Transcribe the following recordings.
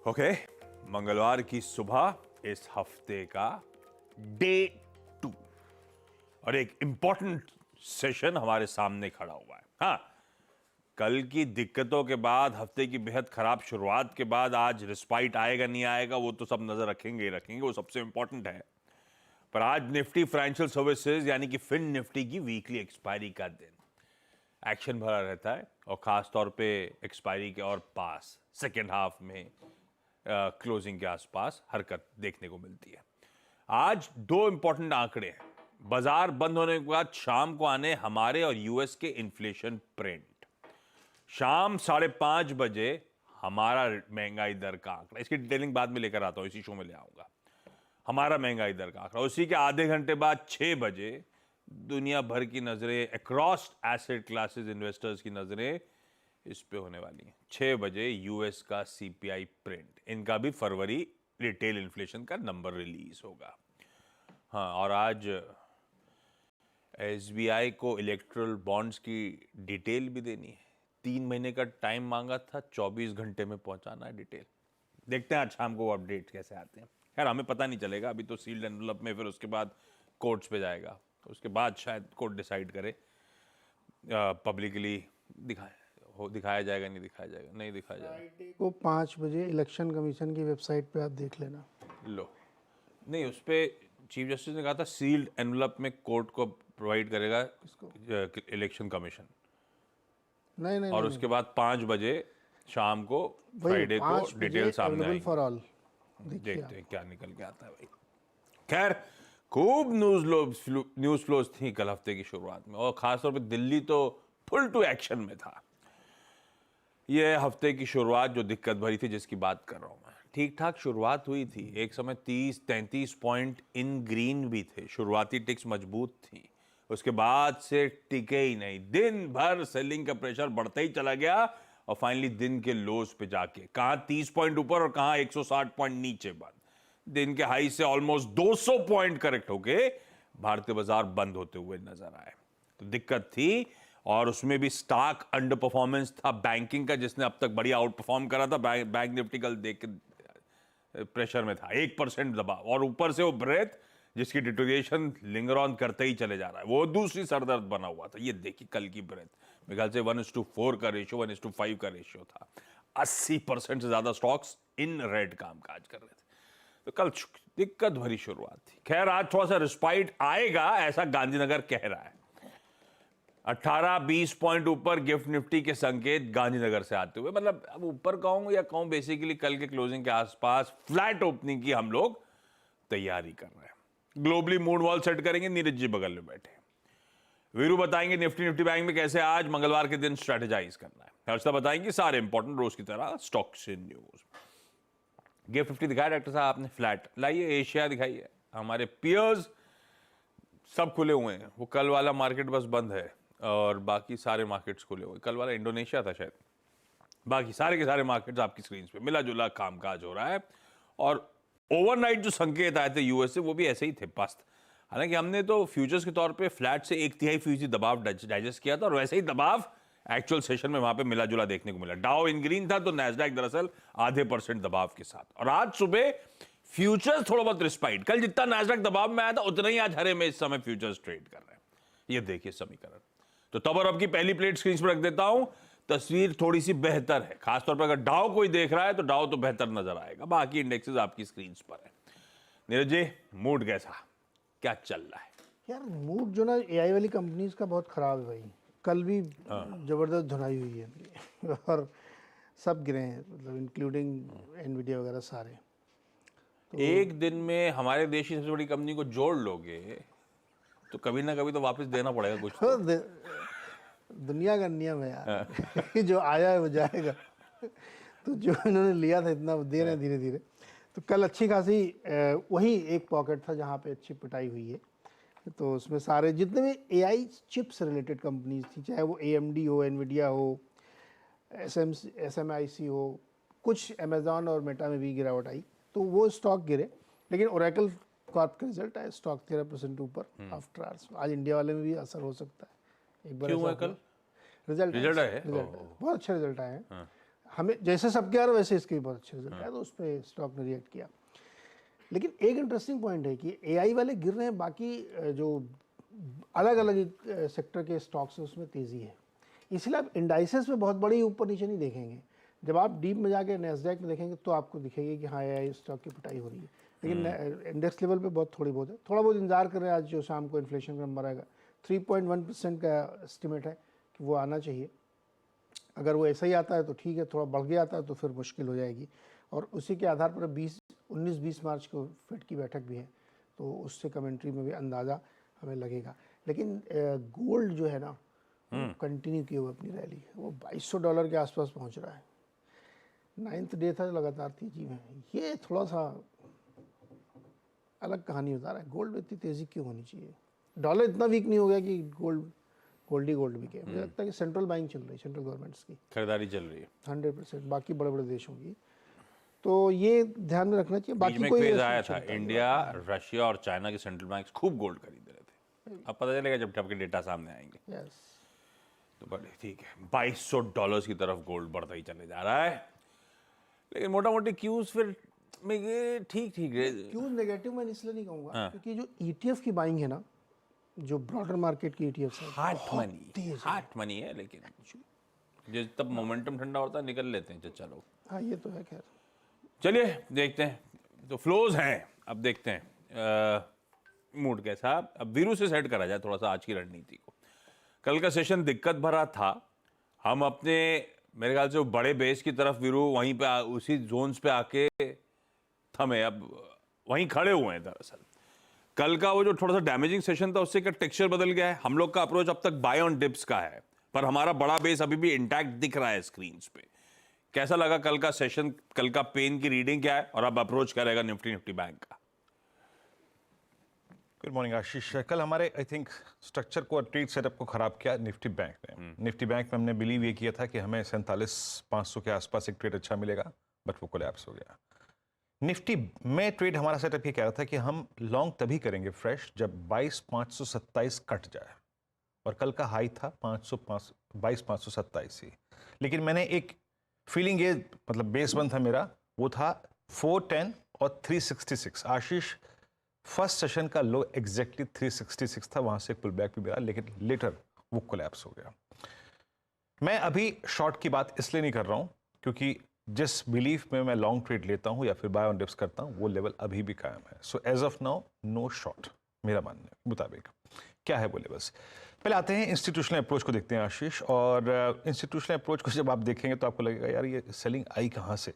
Okay, मंगलवार की सुबह इस हफ्ते का डे 2 और एक इंपॉर्टेंट सेशन हमारे सामने खड़ा हुआ है। हाँ, कल की दिक्कतों के बाद, हफ्ते की बेहद खराब शुरुआत के बाद आज रिस्पाइट आएगा नहीं आएगा वो तो सब नजर रखेंगे ही रखेंगे, वो सबसे इंपॉर्टेंट है। पर आज निफ्टी फाइनेंशियल सर्विसेज यानी कि फिन निफ्टी की वीकली एक्सपायरी का दिन एक्शन भरा रहता है और खास तौर पे एक्सपायरी के और पास सेकेंड हाफ में क्लोजिंग के आसपास हरकत देखने को मिलती है। आज दो इंपॉर्टेंट आंकड़े हैं। बाजार बंद होने के बाद शाम को आने हमारे और यूएस के इन्फ्लेशन प्रिंट। शाम 5:30 बजे हमारा महंगाई दर का आंकड़ा, इसकी डिटेलिंग बाद में लेकर आता हूं, इसी शो में ले आऊंगा। हमारा महंगाई दर का आंकड़ा, उसी के आधे घंटे बाद 6 बजे दुनिया भर की नजरें, अक्रॉस एसेट क्लासेस इन्वेस्टर्स की नजरें इस पे होने वाली हैं। 6 बजे यूएस का सीपीआई प्रिंट, इनका भी फरवरी रिटेल इन्फ्लेशन का नंबर रिलीज होगा। हाँ, और आज एसबीआई को इलेक्ट्रल बॉन्ड्स की डिटेल भी देनी है। 3 महीने का टाइम मांगा था, 24 घंटे में पहुंचाना है डिटेल। देखते हैं आज शाम को वो अपडेट कैसे आते हैं। खैर हमें पता नहीं चलेगा, अभी तो सील्ड एनवलप में, फिर उसके बाद कोर्ट्स पे जाएगा, उसके बाद शायद कोर्ट डिसाइड करे पब्लिकली दिखाया जाएगा नहीं दिखाया जाएगा, नहीं दिखाया जाएगा। फ्राइडे को 5 बजे इलेक्शन कमीशन की वेबसाइट पे आप देख लेना। लो, नहीं, उस पे चीफ जस्टिस ने कहा था सील्ड एनवलप में कोर्ट को प्रोवाइड करेगा इलेक्शन कमिशन। नहीं नहीं और नहीं, उसके बाद 5 बजे शाम को वही फ्राइडे को 5 डिटेल बजे सामने अवेलेबल आएगी। For all. देखते हैं क्या निकल के आता है भाई। खैर खूब न्यूज फ्लोज थी कल हफ्ते की शुरुआत में, और खासतौर पे दिल्ली तो फुल टू एक्शन में था। यह हफ्ते की शुरुआत जो दिक्कत भरी थी, जिसकी बात कर रहा हूं मैं, ठीक ठाक शुरुआत हुई थी। एक समय 30-33 पॉइंट इन ग्रीन भी थे, शुरुआती टिक्स मजबूत थी। उसके बाद से टिके ही नहीं, दिन भर सेलिंग का प्रेशर बढ़ता ही चला गया और फाइनली दिन के लोज पे जाके कहां 30 पॉइंट ऊपर और कहां 160 पॉइंट नीचे बंद। दिन के हाई से ऑलमोस्ट 200 पॉइंट करेक्ट होके भारतीय बाजार बंद होते हुए नजर आए। तो दिक्कत थी, और उसमें भी स्टॉक अंडर परफॉर्मेंस था बैंकिंग का, जिसने अब तक बढ़िया आउट परफॉर्म करा था। बैंक निफ्टी कल देख के प्रेशर में था, 1% दबाव, और ऊपर से वो ब्रेथ जिसकी डिटोरिएशन लिंगर ऑन करते ही चले जा रहा है, वो दूसरी सरदर्द बना हुआ था। ये देखिए कल की ब्रेथ, मेरे ख्याल से 1:4 का रेशियो, 1:5 का रेशियो था। 80% से ज्यादा स्टॉक्स इन रेड काम काज कर रहे थे। तो कल दिक्कत भरी शुरुआत थी। खैर आज थोड़ा सा रिस्पाइट आएगा, ऐसा गांधीनगर कह रहा है। 18-20 पॉइंट ऊपर गिफ्ट निफ्टी के संकेत गांधीनगर से आते हुए, मतलब अब ऊपर कहूं या कहूं, बेसिकली कल के क्लोजिंग के आसपास फ्लैट ओपनिंग की हम लोग तैयारी कर रहे हैं। ग्लोबली मूड वॉल सेट करेंगे, नीरज जी बगल में बैठे। वीरू बताएंगे निफ्टी बैंक में कैसे आज मंगलवार के दिन स्ट्रेटेजाइज करना है। हर्षदा बताएंगे सारे इंपॉर्टेंट रोज की तरह stocks in news. Gift Nifty दिखाया डॉक्टर साहब आपने, फ्लैट लाइए। एशिया दिखाइए, हमारे पियर्स सब खुले हुए हैं। वो कल वाला मार्केट बस बंद है और बाकी सारे मार्केट्स खुले हुए। कल वाला इंडोनेशिया था शायद, बाकी सारे के सारे मार्केट्स आपकी स्क्रीन पे मिला जुला कामकाज हो रहा है। और ओवरनाइट जो संकेत आए थे यूएस से, वो भी ऐसे ही थे पस्त। हालांकि हमने तो फ्यूचर्स के तौर पे फ्लैट से 1/3% दबाव डाइजेस्ट किया था, और वैसे ही दबाव एक्चुअल सेशन में वहां पे मिला जुला देखने को मिला। डाउ इन ग्रीन था तो नैस्डैक दरअसल 0.5% दबाव के साथ। और आज सुबह फ्यूचर्स थोड़ा बहुत रिस्पाइट, कल जितना नैस्डैक दबाव में आया था उतना ही आज हरे में इस समय फ्यूचर्स ट्रेड कर रहे हैं। ये देखिए समीकरण। तो तब और अब की पहली प्लेट स्क्रीन पर रख देता हूं। तस्वीर थोड़ी सी बेहतर है, खासतौर पर अगर डाउ कोई देख रहा है तो डाउ तो बेहतर नजर आएगा, बाकी इंडेक्सेस आपकी स्क्रीन पर है। नीरज जी, मूड कैसा, क्या चल रहा है? यार मूड जो ना एआई वाली कंपनीज का बहुत खराब है भाई। कल भी जबरदस्त धुनाई हुई है और सब गिरे हैं, मतलब इंक्लूडिंग एनवीडिया वगैरह सारे। एक दिन में हमारे देश की सबसे बड़ी कंपनी को जोड़ लोगे तो कभी ना कभी तो वापस देना पड़ेगा कुछ तो। दुनिया का नियम है यार जो आया है वो जाएगा। तो जो इन्होंने लिया था इतना वो दे रहे हैं धीरे धीरे। तो कल अच्छी खासी वही एक पॉकेट था जहाँ पे अच्छी पिटाई हुई है। तो उसमें सारे जितने भी एआई चिप्स रिलेटेड कंपनीज थी, चाहे वो AMD हो, एनवीडिया हो, SMIC हो, कुछ अमेजॉन और मेटा में भी गिरावट आई, तो वो स्टॉक गिरे। लेकिन ओरेकल कॉर्प का रिजल्ट आया, स्टॉक 13% ऊपर आफ्टर आवर्स। आज इंडिया वाले में भी असर हो सकता है। एक बार क्यों है कल? रिजल्ट रिजल्ट है बहुत अच्छे रिजल्ट आए हैं। हमें जैसे सबके आ रहे वैसे इसके भी बहुत अच्छे रिजल्ट आए, तो उस पर स्टॉक ने रिएक्ट किया। लेकिन एक इंटरेस्टिंग पॉइंट है कि एआई वाले गिर रहे हैं, बाकी जो अलग अलग सेक्टर के स्टॉक्स हैं उसमें तेज़ी है। इसलिए आप इंडाइसेस में बहुत बड़ी ऊपर नीचे नहीं देखेंगे। जब आप डीप में जाके नैस्डैक में देखेंगे तो आपको दिखेगी कि हाँ एआई स्टॉक की पिटाई हो रही है, लेकिन इंडेक्स लेवल पे बहुत थोड़ी बहुत है। थोड़ा बहुत इंतजार कर रहे हैं, आज जो शाम को इन्फ्लेशन का नंबर आएगा 3.1% का एस्टिमेट है कि वो आना चाहिए। अगर वो ऐसा ही आता है तो ठीक है, थोड़ा बढ़ गया आता है तो फिर मुश्किल हो जाएगी। और उसी के आधार पर 19-20 मार्च को फेड की बैठक भी है, तो उससे कमेंट्री में भी अंदाज़ा हमें लगेगा। लेकिन गोल्ड जो है ना, कंटिन्यू किए हुए अपनी रैली, वो $2200 के आसपास पहुंच रहा है। 9th डे था लगातार तेजी में। ये थोड़ा सा अलग कहानी बता रहा है, गोल्ड में इतनी तेज़ी क्यों होनी चाहिए। डॉलर इतना वीक नहीं हो गया कि गोल्ड बिके। मुझे लगता है कि सेंट्रल बाइंग चल रही है, सेंट्रल गवर्नमेंट्स की खरीदारी चल रही है 100%, बाकी बड़े बड़े देशों की। तो ये ध्यान में रखना चाहिए। बीच बाकी में कोई क्रेज ऐसी आया था, चिंता नहीं। इंडिया, रशिया और चाइना के सेंट्रल बैंक खूब गोल्ड खरीद रहे थे। अब पता चलेगा जब आपके डेटा सामने आएंगे। यस, तो बड़े ठीक है, $2200 की तरफ गोल्ड बढ़ता ही चले जा रहा है। लेकिन मोटा मोटी क्यूज फिर में ये ठीक ठीक है। क्यों नेगेटिव मैं इसलिए नहीं कहूँगा क्योंकि जो ETF की बाइंग है ना, जो ब्रॉडर मार्केट की ETFs है, हार्ट मनी है, लेकिन जो तब मोमेंटम ठंडा होता है निकल लेते हैं चचा लोग। हाँ ये तो है। खैर चलिए देखते हैं, तो फ्लोज हैं, अब देखते हैं मूड कैसा। अब वीरू से सेट करा जाए थोड़ा सा आज की रणनीति को। कल का सेशन दिक्कत भरा था, हम अपने मेरे ख्याल से वो बड़े बेस की तरफ वीरू वहीं पे उसी जोन्स पे आके थमे, अब वहीं खड़े हुए हैं। दरअसल कल का वो जो थोड़ा सा डैमेजिंग सेशन था उससे क्या टेक्सचर बदल गया है। हम लोग का अप्रोच अब तक बाय ऑन डिप्स का है, पर हमारा बड़ा बेस अभी भी इंटैक्ट दिख रहा है स्क्रीन पे। कैसा लगा कल का सेशन, कल का पेन की रीडिंग क्या है और अब अप्रोच क्या रहेगा निफ्टी बैंक का? गुड मॉर्निंग आशीष। कल हमारे आई थिंक स्ट्रक्चर को और ट्रेड सेटअप को खराब किया निफ्टी बैंक ने। निफ्टी बैंक में हमने बिलीव ये किया था कि हमें 47,500 के आसपास एक ट्रेड अच्छा मिलेगा, बट वो कोलैप्स हो गया। निफ्टी में ट्रेड हमारा सेटअप ये कह रहा था कि हम लॉन्ग तभी करेंगे फ्रेश जब 22,527 कट जाए, और कल का हाई था 22,527 ही। लेकिन मैंने एक फीलिंग, ये मतलब बेस वन था मेरा, वो था 410 और 366। आशीष, फर्स्ट सेशन का लो एग्जैक्टली 366 था, वहां से पुल बैक भी मिला, लेकिन लेटर वो कोलैप्स हो गया। मैं अभी शॉर्ट की बात इसलिए नहीं कर रहा हूं क्योंकि जिस बिलीफ में मैं लॉन्ग ट्रेड लेता हूं या फिर बाय ऑन डिप्स करता हूं वो लेवल अभी भी कायम है। So as of now no short, मेरा मानने मुताबिक। क्या है वो लेवल्स? पहले आते हैं इंस्टीट्यूशनल अप्रोच को देखते हैं आशीष। और इंस्टीट्यूशनल अप्रोच को जब आप देखेंगे तो आपको लगेगा यार ये सेलिंग आई कहाँ से।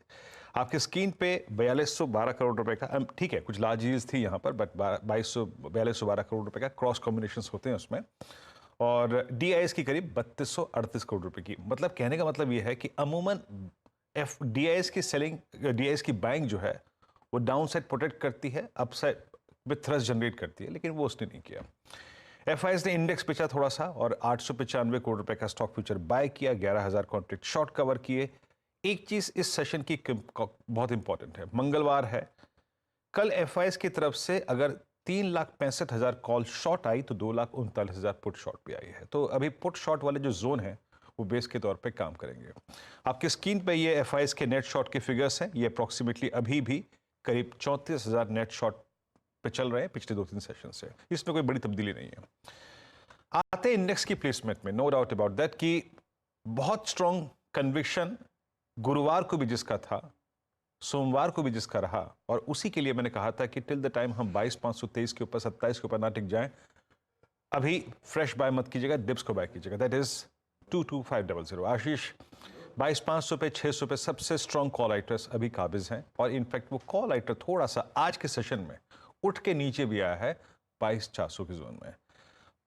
आपके स्क्रीन पे 4212 करोड़ रुपए का, ठीक है कुछ लार्ज डील्स थी यहाँ पर, बट 4212 करोड़ रुपए का क्रॉस कॉम्बिनेशंस होते हैं उसमें, और डीआईएस की करीब 3238 करोड़ रुपए की। मतलब कहने का मतलब ये है कि अमूमन डीआईएस की सेलिंग, डीआईएस की बाइंग जो है वो डाउन साइड प्रोटेक्ट करती है, अपसाइड विथ थ्रस्ट जनरेट करती है, लेकिन वो उसने नहीं किया। एफआईएस ने इंडेक्स बेचा थोड़ा सा और 895 करोड़ रुपए का स्टॉक फ्यूचर बाय किया, 11,000 कॉन्ट्रैक्ट शॉर्ट कवर किए। एक चीज इस सेशन की बहुत इंपॉर्टेंट है, मंगलवार है, कल एफआईएस की तरफ से अगर 3,65,000 कॉल शॉर्ट आई तो 2,39,000 पुट शॉर्ट भी आई है। तो अभी पुट शॉर्ट वाले जो जोन है वो बेस के तौर पे काम करेंगे। आपके स्क्रीन पे ये एफआईएस के नेट शॉर्ट के फिगर्स हैं, ये अप्रॉक्सीमेटली अभी भी करीब 34,000 नेट शॉर्ट पे चल रहे हैं पिछले 2-3 सेशन से, इसमें कोई बड़ी तब्दीली नहीं है। आते हैं इंडेक्स की प्लेसमेंट में, नो डाउट अबाउट दैट कि बहुत स्ट्रॉन्ग कन्विक्शन गुरुवार को भी जिसका था, सोमवार को भी जिसका रहा, और उसी के लिए मैंने कहा था कि टिल द टाइम हम 22,523 के ऊपर, 27 के ऊपर ना टिक जाएं, अभी फ्रेश बाय मत कीजिएगा, डिप्स को बाय कीजिएगा। That is 22500। आशीष, 22,500 पे, 600 पे सबसे स्ट्रॉन्ग कॉल राइटर्स अभी काबिज हैं, और इनफैक्ट वो कॉल राइटर थोड़ा सा आज के सेशन में उठ के नीचे भी आया है 22,400 के जोन में।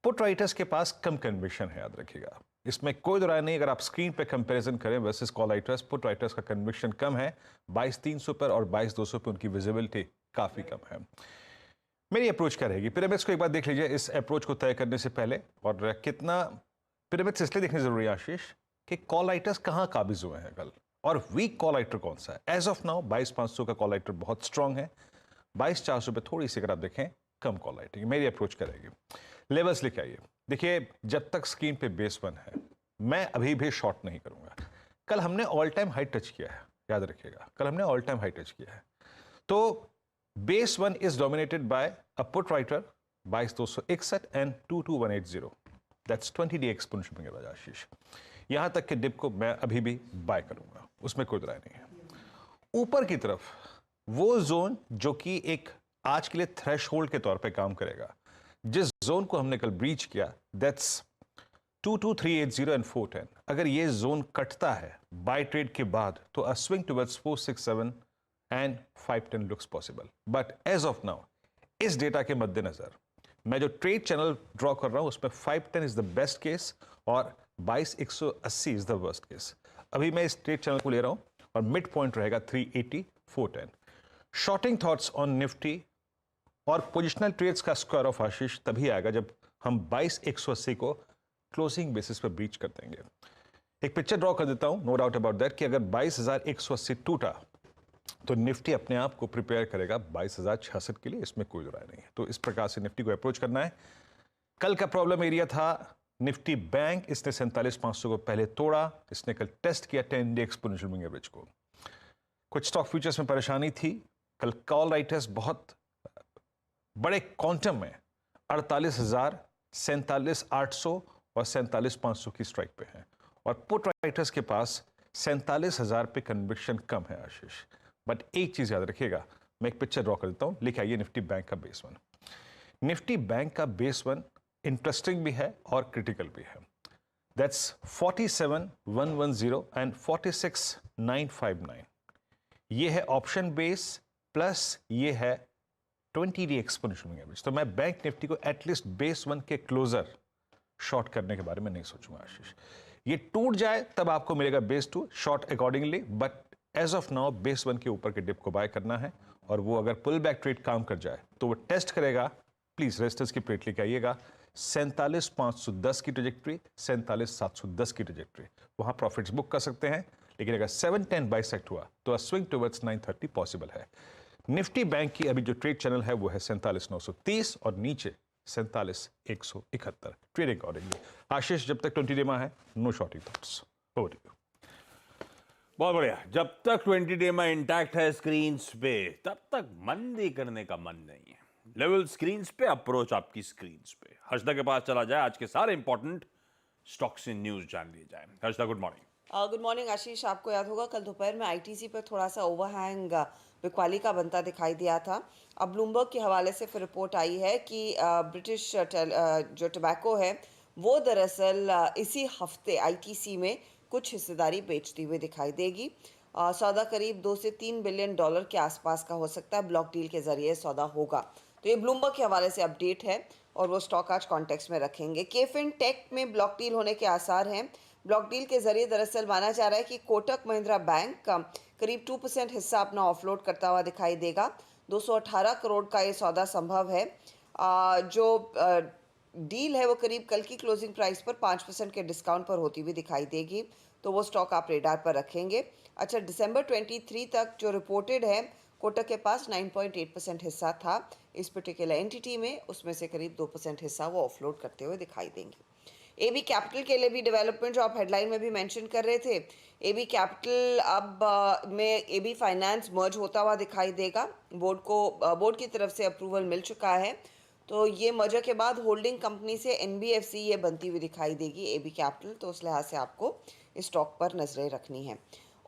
पुट राइटर्स के पास कम कन्विक्शन है, याद रखिएगा, इसमें कोई दो राय नहीं। अगर आप स्क्रीन पे कंपैरिजन करें versus call writers, put writers का कन्विक्शन कम है 22,300 पर, और 22,200 पर उनकी विजिबिलिटी काफी कम है। मेरी अप्रोच क्या रहेगी? पिरामिड्स को एक बार देख लीजिए इस अप्रोच को तय करने से पहले, और कितना पिरामिड्स इसलिए देखने जरूरी है आशीष कि कॉल राइटर्स कहाँ काबिज हुए हैं कल, और वीक कॉल राइटर कौन सा है। एज ऑफ नाउ 22,500 का कॉल राइटर बहुत स्ट्रॉन्ग है, 22,400 पे थोड़ी सी अगर आप देखें कम कॉल राइटिंग। मेरी अप्रोच क्या रहेगी? लेवल्स लेके आइए। देखिए, जब तक स्क्रीन पे बेस वन है मैं अभी भी शॉर्ट नहीं करूंगा। कल हमने ऑल टाइम हाई टच किया है, याद रखिएगा, कल हमने ऑल टाइम हाई टच किया है। तो base 1 is dominated by a put writer 2261 and 22180, that's 20-day exponential moving average Ashish. यहां तक कि डिप को मैं अभी भी बाय करूंगा, उसमें कोई राय नहीं है। ऊपर की तरफ वो जोन जो कि एक आज के लिए थ्रेशहोल्ड के तौर पे काम करेगा, जिस जोन को हमने कल ब्रीच किया, दैट्स 22380 एंड 410। अगर ये जोन कटता है बाय ट्रेड के बाद, तो a swing towards 467 and 510 looks possible. But as of now इस डेटा के मद्देनजर मैं जो ट्रेड चैनल ड्रॉ कर रहा हूं उसमें 510 इज द बेस्ट केस और 22180 इज द वर्स्ट केस। अभी मैं इस ट्रेड चैनल को ले रहा हूं और मिड पॉइंट रहेगा 380 410। शॉर्टिंग थॉट्स ऑन निफ्टी और पोजिशनल ट्रेड्स का स्क्वायर ऑफ आशीष तभी आएगा जब हम 22180 को क्लोजिंग बेसिस पर ब्रीच कर देंगे। एक पिक्चर ड्रॉ कर देता हूं, नो डाउट अबाउट दैट, कि अगर 22180 टूटा तो निफ्टी अपने आप को प्रिपेयर करेगा 22066 के लिए, इसमें कोई राय नहीं है। तो इस प्रकार से निफ्टी को अप्रोच करना है। कल का प्रॉब्लम एरिया था निफ्टी बैंक, इसने 47,500 को पहले तोड़ा, इसने कल टेस्ट किया 10-day एक्सपोनेंशियल मूविंग एवरेज को। कुछ स्टॉक फ्यूचर्स में परेशानी थी, कल कॉल राइटर्स बहुत बड़े क्वांटम में 48,000, 47,800 और 47,500 की स्ट्राइक पे हैं, और पुट राइटर्स के पास 47,000 पे कन्विक्शन कम है आशीष। बट एक चीज याद रखिएगा, मैं एक पिक्चर ड्रॉ कर देता हूं, लिखा आइए निफ्टी बैंक का बेस 1। निफ्टी बैंक का बेस 1 इंटरेस्टिंग भी है और क्रिटिकल भी है। That's 47,110 and 46,959। ये है ऑप्शन बेस प्लस ये है 20-day एक्सपोनेंशियल मूविंग एवरेज। तो मैं बैंक निफ्टी को एटलीस्ट बेस 1 के क्लोजर शॉर्ट करने के बारे में नहीं सोचूंगा आशीष। ये टूट जाए तब आपको मिलेगा base 2, short accordingly, but as of now base 1 के ऊपर के डिप को बाय करना है, और वो अगर पुल बैक ट्रेड काम कर जाए तो वो टेस्ट करेगा। प्लीज रेजिस्टेंस की प्लेट लेके आइएगा, 47,510 की ट्रेजेक्ट्री, 47,710 की ट्रेजेक्ट्री, वहां प्रॉफिट्स बुक कर सकते हैं। लेकिन अगर 710 बाइसेक्ट हुआ तो स्विंग टुवर्ड्स 930 पॉसिबल है। निफ्टी बैंक की अभी जो ट्रेड चैनल है वो है 47,930 और नीचे 47,171 ट्रेड अकॉर्डिंगली। आशीष, जब तक 20 डे में है, no shorting thoughts. Over to you. बहुत बढ़िया। जब तक 20 डे में इंटैक्ट है स्क्रीन पे, तब तक मंदी करने का मन नहीं है। लेवल स्क्रीन पे, अप्रोच आपकी स्क्रीन पे। हर्षदा के पास चला जाए, आज के सारे इंपॉर्टेंट स्टॉक्स इन न्यूज जान लिए जाए। Harshada, good morning. Good morning Ashish. आपको याद होगा कल दोपहर में आईटीसी पर थोड़ा सा ओवरहैंग बिकवाली का बनता दिखाई दिया था। अब ब्लूमबर्ग के हवाले से फिर रिपोर्ट आई है कि ब्रिटिश जो टबैको है वो दरअसल इसी हफ्ते आईटीसी में कुछ हिस्सेदारी बेचती हुई दिखाई देगी। सौदा करीब 2 से 3 बिलियन डॉलर के आसपास का हो सकता है। ब्लॉक डील के जरिए सौदा होगा। तो ये ब्लूमबर्ग के हवाले से अपडेट है और वो स्टॉक आज कॉन्टेक्स्ट में रखेंगे। केफिन टेक में ब्लॉक डील होने के आसार हैं। ब्लॉक डील के जरिए दरअसल माना जा रहा है कि कोटक महिंद्रा बैंक करीब 2% हिस्सा अपना ऑफलोड करता हुआ दिखाई देगा। 218 करोड़ का ये सौदा संभव है। जो डील है वो करीब कल की क्लोजिंग प्राइस पर 5% के डिस्काउंट पर होती हुई दिखाई देगी। तो वो स्टॉक आप रेडार पर रखेंगे। अच्छा, दिसंबर 23 तक जो रिपोर्टेड है, कोटक के पास 9.8% हिस्सा था इस पर्टिकुलर एंटिटी में, उसमें से करीब 2% हिस्सा वो ऑफलोड करते हुए दिखाई देंगे। एबी कैपिटल के लिए भी डेवलपमेंट जो आप हेडलाइन में भी मेंशन कर रहे थे, एबी कैपिटल अब में एबी फाइनेंस मर्ज होता हुआ दिखाई देगा। बोर्ड की तरफ से अप्रूवल मिल चुका है। तो ये मर्जर के बाद होल्डिंग कंपनी से एनबीएफसी ये बनती हुई दिखाई देगी एबी कैपिटल। तो उस लिहाज से आपको इस स्टॉक पर नजरें रखनी है।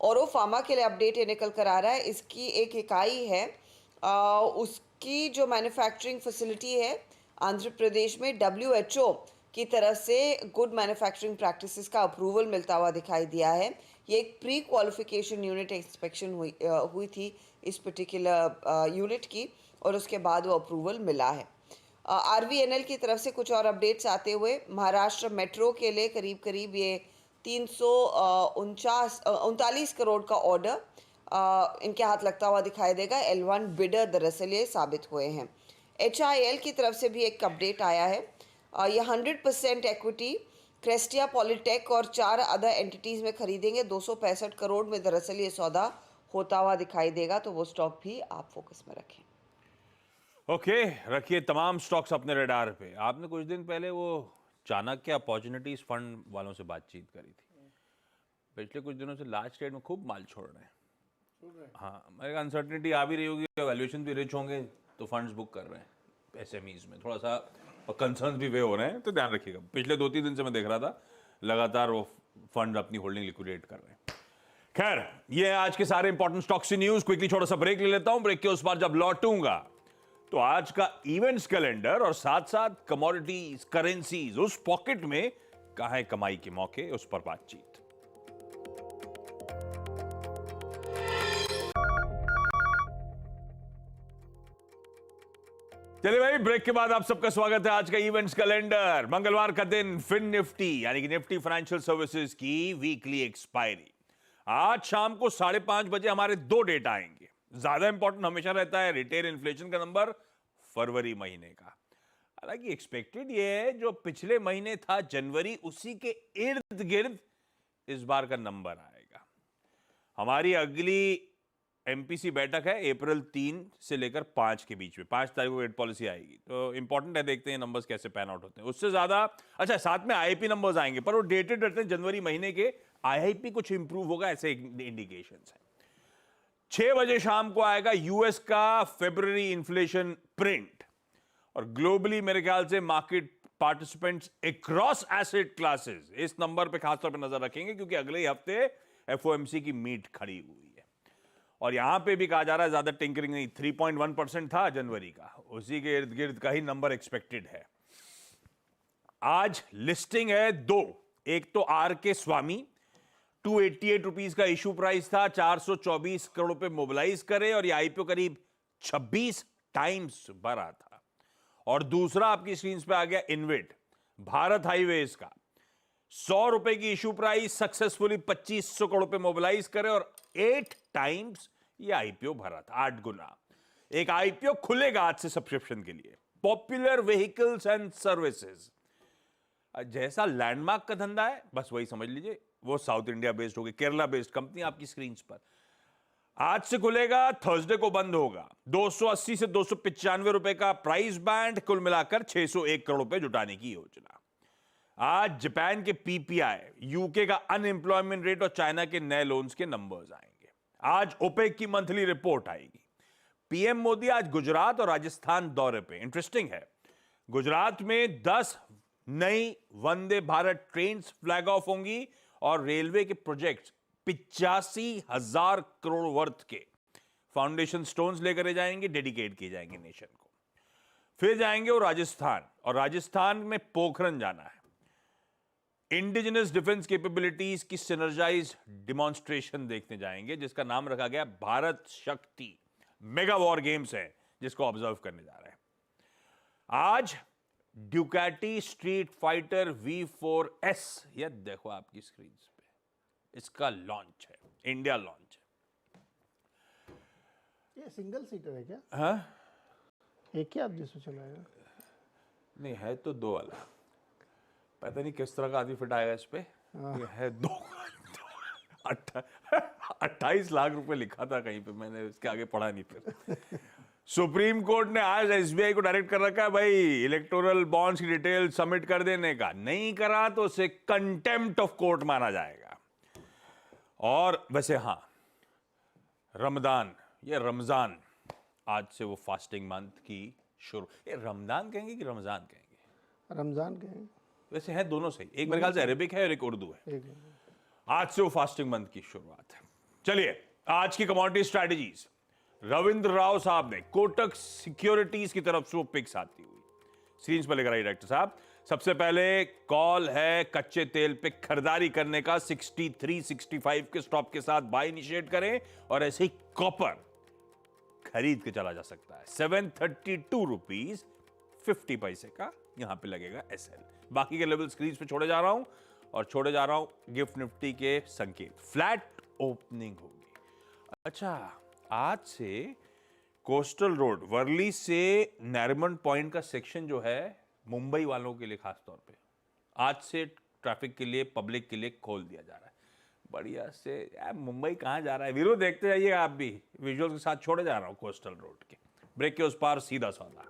औरो फार्मा के लिए अपडेट ये निकल कर आ रहा है, इसकी एक इकाई है, उसकी जो मैन्युफैक्चरिंग फैसिलिटी है आंध्र प्रदेश में, WHO की तरफ से गुड मैन्युफैक्चरिंग प्रैक्टिसेस का अप्रूवल मिलता हुआ दिखाई दिया है। ये एक प्री क्वालिफिकेशन यूनिट इंस्पेक्शन हुई थी इस पर्टिकुलर यूनिट की, और उसके बाद वो अप्रूवल मिला है। RVNL की तरफ से कुछ और अपडेट्स आते हुए, महाराष्ट्र मेट्रो के लिए करीब करीब ये 339 करोड़ का ऑर्डर इनके हाथ लगता हुआ दिखाई देगा। L1 बिडर दरअसल ये साबित हुए हैं। HIL की तरफ से भी एक अपडेट आया है। ये 100% इक्विटी क्रेस्टिया पॉलिटेक और 4 अदर एंटिटीज़ में खरीदेंगे। 265 करोड़ में दरअसल ये सौदा होता हुआ दिखाई देगा। तो वो स्टॉक भी आप फोकस में रखें। ओके, रखिए तमाम स्टॉक्स अपने रडार पे। आपने कुछ दिन पहले वो चाणक्य अपॉर्चुनिटीज फंड वालों से बातचीत करी थी। पिछले कुछ दिनों से लास्ट ट्रेड में खूब माल छोड़ रहे हैं। हाँ, मेरे को अनसर्टिनिटी आ भी रही होगी, वैल्यूएशन भी रिच होंगे तो फंड्स बुक कर रहे हैं एसएमईज में, थोड़ा सा और कंसर्न्स भी वे हो रहे हैं, तो ध्यान रखिएगा। पिछले 2-3 दिन से मैं देख रहा था लगातार वो फंड अपनी होल्डिंग लिक्विडेट कर रहे हैं। खैर, ये है आज के सारे इंपॉर्टेंट स्टॉक्स की न्यूज। क्विकली छोटा सा ब्रेक ले लेता हूं, ब्रेक के उस बार जब लौटूंगा तो आज का इवेंट्स कैलेंडर और साथ साथ कमोडिटीज, करेंसीज, उस पॉकेट में कहां है कमाई के मौके, उस पर बातचीत। चलिए भाई, ब्रेक के बाद आप सबका स्वागत है। आज का इवेंट्स कैलेंडर, मंगलवार का दिन, फिन निफ्टी यानी कि निफ्टी फाइनेंशियल सर्विसेज की वीकली एक्सपायरी। आज शाम को 5:30 बजे हमारे 2 डेटा आएंगे। ज्यादा इंपॉर्टेंट हमेशा रहता है रिटेल इन्फ्लेशन का नंबर फरवरी महीने का। हालांकि एक्सपेक्टेड ये है जो पिछले महीने था जनवरी, उसी के इर्द गिर्द इस बार का नंबर आएगा। हमारी अगली एमपीसी बैठक है अप्रैल 3 से लेकर 5 के बीच में। 5 तारीख को रेट पॉलिसी आएगी, तो इंपॉर्टेंट है, देखते हैं नंबर्स कैसे पैन आउट होते हैं। उससे ज्यादा अच्छा, साथ में आईआईपी नंबर्स आएंगे, पर वो डेटेड रहते हैं जनवरी महीने के। आईआईपी कुछ इंप्रूव होगा ऐसे इंडिकेशंस हैं। 6 बजे शाम को आएगा यूएस का फेब्रुअरी इन्फ्लेशन प्रिंट, और ग्लोबली मेरे ख्याल से market participants across asset classes इस नंबर पे खासतौर पे नजर रखेंगे, क्योंकि अगले ही हफ्ते एफओएमसी की मीट खड़ी हुई है। और यहां पे भी कहा जा रहा है ज्यादा टिंकरिंग नहीं, 3.1% था जनवरी का, उसी के इर्द गिर्द का ही नंबर एक्सपेक्टेड है। आज लिस्टिंग है 2, एक तो आर के स्वामी, 288 रुपीज का इशू प्राइस था, 424 करोड़ पे मोबिलाइज करे और ये आईपीओ करीब 26 टाइम्स भरा था। और दूसरा आपकी स्क्रीन पे आ गया इनविट, भारत हाईवेज का, 100 रुपए की इशू प्राइस, सक्सेसफुली 2500 करोड़ पे मोबिलाइज करे और 8 टाइम्स ये आईपीओ भरा था, 8 गुना। एक आईपीओ खुलेगा आज से सब्सक्रिप्शन के लिए, पॉपुलर व्हीकल्स एंड सर्विसेज। जैसा लैंडमार्क का धंधा है बस वही समझ लीजिए, वो साउथ इंडिया बेस्ड होगी, केरला बेस्ड कंपनी आपकी स्क्रीन पर। आज से खुलेगा, थर्सडे को बंद होगा। 280 से 295 रुपए का प्राइस बैंड, कुल मिलाकर 601 करोड़ रुपए जुटाने की योजना। आज जापान के पीपीआई, यूके का अनएम्प्लॉयमेंट रेट और चाइना के नए लोन्स के नंबर्स आएंगे। आज ओपेक की मंथली रिपोर्ट आएगी। पीएम मोदी आज गुजरात और राजस्थान दौरे पे। इंटरेस्टिंग है, गुजरात में 10 नई Vande Bharat train flag of होंगी और रेलवे के प्रोजेक्ट 85,000 करोड़ वर्थ के फाउंडेशन स्टोन्स लेकर जाएंगे, डेडिकेट किए जाएंगे नेशन को। फिर जाएंगे वो राजस्थान, और राजस्थान में पोखरन जाना है। इंडिजिनस डिफेंस कैपेबिलिटीज की सिनर्जाइज डिमॉन्स्ट्रेशन देखने जाएंगे, जिसका नाम रखा गया भारत शक्ति। मेगा वॉर गेम्स है जिसको ऑब्जर्व करने जा रहे हैं। आज ड्यूकाटी स्ट्रीट फाइटर V4S, यह देखो आपकी स्क्रीन पे, इसका लॉन्च है, इंडिया लॉन्च है। ये सिंगल सीटर है क्या? हाँ, एक ही आदमी से चलाएगा? नहीं है तो 2 वाला, पता नहीं किस तरह का आदमी फिट आएगा इस पे। ये है 2 28 लाख रुपए लिखा था कहीं पे, मैंने इसके आगे पढ़ा नहीं। फिर सुप्रीम कोर्ट ने आज एसबीआई को डायरेक्ट कर रखा है भाई इलेक्टोरल बॉन्ड्स की डिटेल सबमिट कर देने का, नहीं करा तो उसे कंटेम्प्ट ऑफ कोर्ट माना जाएगा। और वैसे हाँ, रमजान, ये रमजान आज से वो फास्टिंग मंथ की शुरू, ये रमजान कहेंगे कि रमजान कहेंगे? रमजान के वैसे है दोनों सही, एक मेरे ख्याल से अरेबिक है और एक उर्दू है। एक आज से वो फास्टिंग मंथ की शुरुआत है। चलिए, आज की कमोडिटी स्ट्रैटेजीज, रविंद्र राव साहब ने कोटक सिक्योरिटीज की तरफ से वो पिक्स आती हुई स्क्रीन पर लेकर आई डायरेक्टर साहब। सबसे पहले कॉल है कच्चे तेल पे खरीदारी करने का, 63-65 के स्टॉप के साथ बाय इनिशिएट करें, और ऐसे ही कॉपर खरीद के चला जा सकता है। 732 रुपीज 50 पैसे का यहां पे लगेगा एसएल। बाकी के लेवल स्क्रीन पे छोड़े जा रहा हूं, और छोड़े जा रहा हूं गिफ्ट निफ्टी के संकेत। फ्लैट ओपनिंग होगी। अच्छा, आज से कोस्टल रोड वर्ली से नैरिमन पॉइंट का सेक्शन जो है मुंबई वालों के लिए खास तौर पे आज से ट्रैफिक के लिए, पब्लिक के लिए खोल दिया जा रहा है। बढ़िया से यार, मुंबई कहाँ जा रहा है वीरो, देखते जाइए आप भी। विजुअल्स के साथ छोड़े जा रहा हूँ कोस्टल रोड के। ब्रेक के उस पार सीधा सौदा।